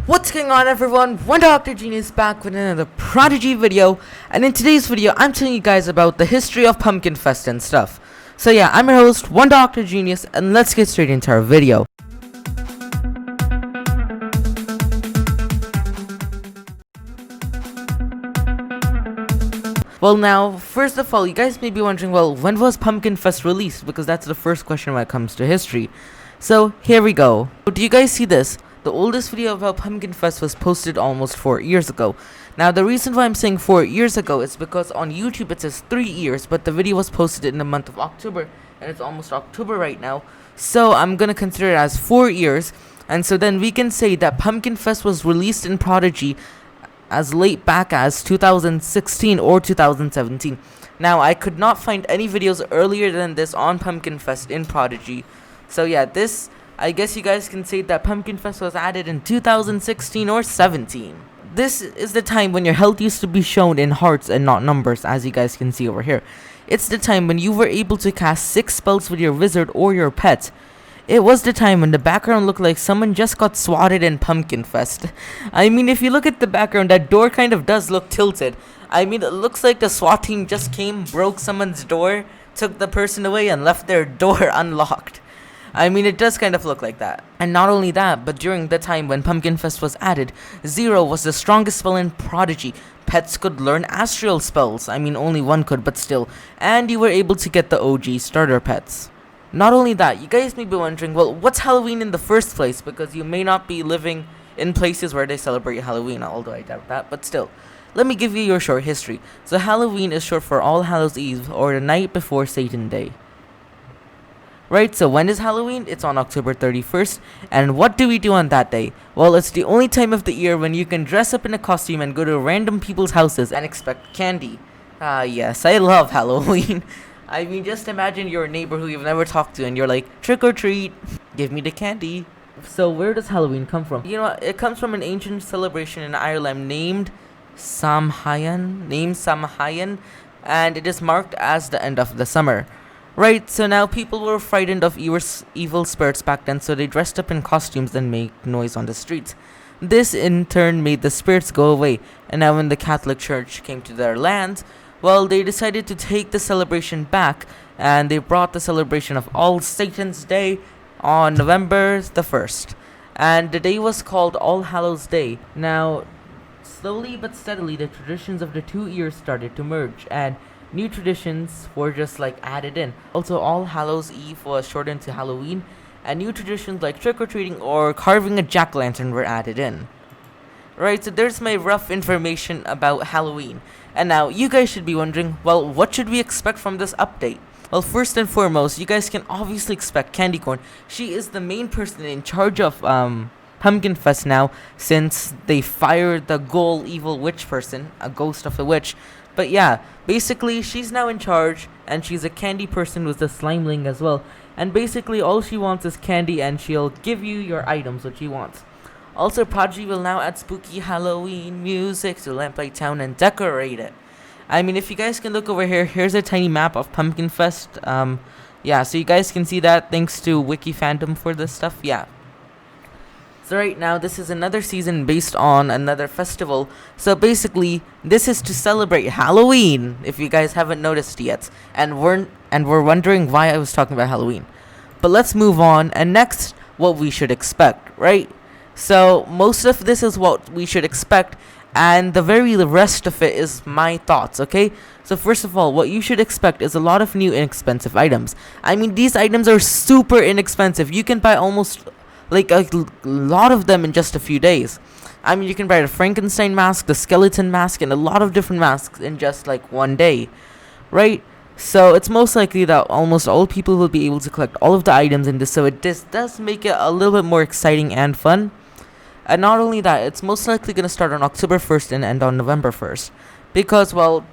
What's going on, everyone? 1DoctorGenius back with another Prodigy video, and in today's video I'm telling you guys about the history of Pumpkin Fest and stuff. So yeah, I'm your host 1DoctorGenius, and let's get straight into our video. Well, now, first of all, you guys may be wondering, well, when was Pumpkin Fest released? Because that's the first question when it comes to history. So here we go. Do you guys see this? The oldest video about Pumpkin Fest was posted almost 4 years ago. Now, the reason why I'm saying 4 years ago is because on YouTube it says 3 years, but the video was posted in the month of October, and it's almost October right now. So I'm gonna consider it as 4 years, and so then we can say that Pumpkin Fest was released in Prodigy as late back as 2016 or 2017. Now, I could not find any videos earlier than this on Pumpkin Fest in Prodigy. So yeah, I guess you guys can say that Pumpkin Fest was added in 2016 or 17. This is the time when your health used to be shown in hearts and not numbers, as you guys can see over here. It's the time when you were able to cast 6 spells with your wizard or your pet. It was the time when the background looked like someone just got swatted in Pumpkin Fest. I mean, if you look at the background, that door kind of does look tilted. I mean, it looks like the SWAT team just came, broke someone's door, took the person away, and left their door unlocked. I mean, it does kind of look like that. And not only that, but during the time when Pumpkin Fest was added, Zero was the strongest spell in Prodigy. Pets could learn astral spells. I mean, only one could, but still. And you were able to get the OG starter pets. Not only that, you guys may be wondering, well, what's Halloween in the first place? Because you may not be living in places where they celebrate Halloween, although I doubt that, but still. Let me give you your short history. So Halloween is short for All Hallows Eve, or the night before Satan Day. Right, so when is Halloween? It's on October 31st. And what do we do on that day? Well, it's the only time of the year when you can dress up in a costume and go to random people's houses and expect candy. Yes, I love Halloween. I mean, just imagine you're a neighbor who you've never talked to and you're like, trick or treat, give me the candy. So where does Halloween come from? You know, it comes from an ancient celebration in Ireland named Samhain, and it is marked as the end of the summer. Right, so now people were frightened of evil spirits back then, so they dressed up in costumes and made noise on the streets. This in turn made the spirits go away, and now when the Catholic Church came to their land, well, they decided to take the celebration back, and they brought the celebration of All Satan's Day on November the 1st. And the day was called All Hallows Day. Now, slowly but steadily, the traditions of the 2 years started to merge, and new traditions were just like added in. Also, All Hallows Eve was shortened to Halloween, and new traditions like trick-or-treating or carving a jack-o'-lantern were added in. Right, so there's my rough information about Halloween. And now, you guys should be wondering, well, what should we expect from this update? Well, first and foremost, you guys can obviously expect Candy Corn. She is the main person in charge of Pumpkin Fest now, since they fired the evil witch person, a ghost of a witch. But yeah, basically, she's now in charge, and she's a candy person with the slimeling as well. And basically, all she wants is candy, and she'll give you your items, what she wants. Also, Prodigy will now add spooky Halloween music to Lamplight Town and decorate it. I mean, if you guys can look over here, here's a tiny map of Pumpkin Fest. Yeah, so you guys can see that thanks to Wiki Fandom for this stuff, yeah. So right now, this is another season based on another festival. So basically, this is to celebrate Halloween, if you guys haven't noticed yet. And we're wondering why I was talking about Halloween. But let's move on, and next, what we should expect, right? So most of this is what we should expect, and the rest of it is my thoughts, okay? So first of all, what you should expect is a lot of new inexpensive items. I mean, these items are super inexpensive. You can buy almost like a lot of them in just a few days. I mean, you can buy the Frankenstein mask, the skeleton mask, and a lot of different masks in just like one day, right? So it's most likely that almost all people will be able to collect all of the items in this, so this does make it a little bit more exciting and fun. And not only that, it's most likely going to start on October 1st and end on November 1st. Because, well,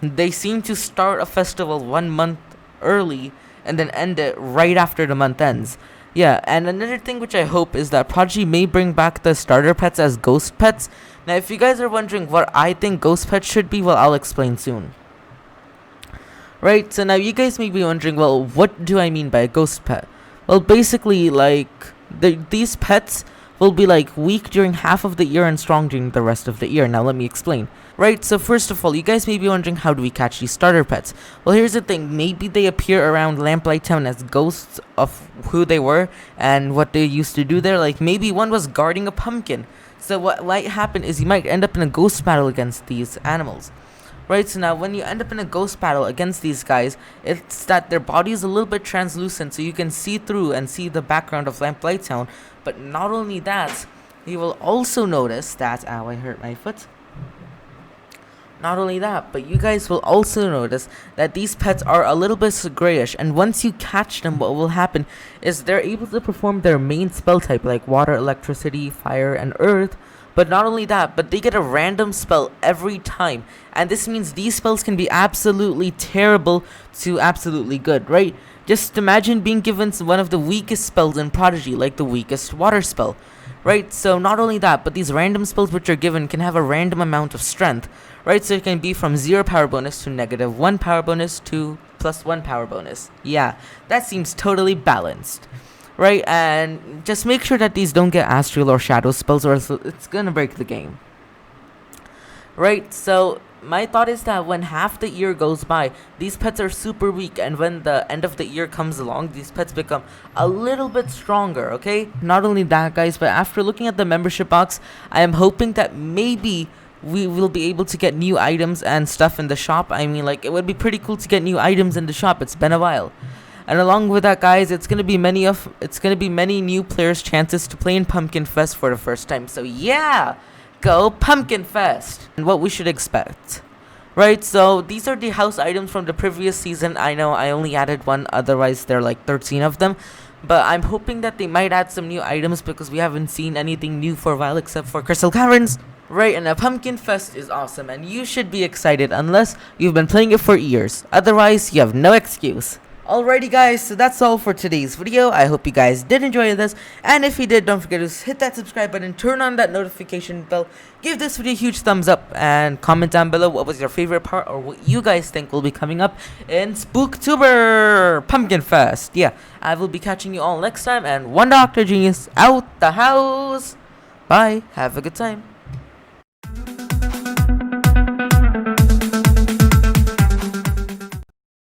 they seem to start a festival 1 month early and then end it right after the month ends. Yeah, and another thing which I hope is that Prodigy may bring back the starter pets as ghost pets. Now, if you guys are wondering what I think ghost pets should be, well, I'll explain soon. Right, so now you guys may be wondering, well, what do I mean by a ghost pet? Well, basically, like, these pets will be like weak during half of the year and strong during the rest of the year. Now let me explain. Right, so first of all, you guys may be wondering, how do we catch these starter pets? Well, here's the thing. Maybe they appear around Lamplight Town as ghosts of who they were and what they used to do there. Like, maybe one was guarding a pumpkin. So what might happen is you might end up in a ghost battle against these animals. Right, so now when you end up in a ghost battle against these guys, it's that their body is a little bit translucent, so you can see through and see the background of Lamplight Town. But not only that, you will also notice that... Ow, I hurt my foot. Not only that, but you guys will also notice that these pets are a little bit grayish, and once you catch them, what will happen is they're able to perform their main spell type, like water, electricity, fire, and earth. But not only that, but they get a random spell every time, and this means these spells can be absolutely terrible to absolutely good, right? Just imagine being given one of the weakest spells in Prodigy, like the weakest water spell. Right, so not only that, but these random spells which are given can have a random amount of strength. Right, so it can be from 0 power bonus to -1 power bonus to +1 power bonus. Yeah, that seems totally balanced. Right, and just make sure that these don't get astral or shadow spells, or else it's gonna break the game. Right, so my thought is that when half the year goes by, these pets are super weak, and when the end of the year comes along, these pets become a little bit stronger, okay? Not only that, guys, but after looking at the membership box, I am hoping that maybe we will be able to get new items and stuff in the shop. I mean, like, it would be pretty cool to get new items in the shop. It's been a while. And along with that, guys, it's gonna be many new players' chances to play in Pumpkin Fest for the first time. So yeah, go Pumpkin Fest! And what we should expect. Right, so these are the house items from the previous season. I know I only added one, otherwise there are like 13 of them. But I'm hoping that they might add some new items because we haven't seen anything new for a while except for Crystal Caverns. Right, and a Pumpkin Fest is awesome and you should be excited unless you've been playing it for years. Otherwise, you have no excuse. Alrighty guys, so that's all for today's video. I hope you guys did enjoy this, and if you did, don't forget to hit that subscribe button, turn on that notification bell, give this video a huge thumbs up, and comment down below what was your favorite part or what you guys think will be coming up in Spooktober Pumpkin Fest. Yeah, I will be catching you all next time, and 1DoctorGenius out the house. Bye, have a good time.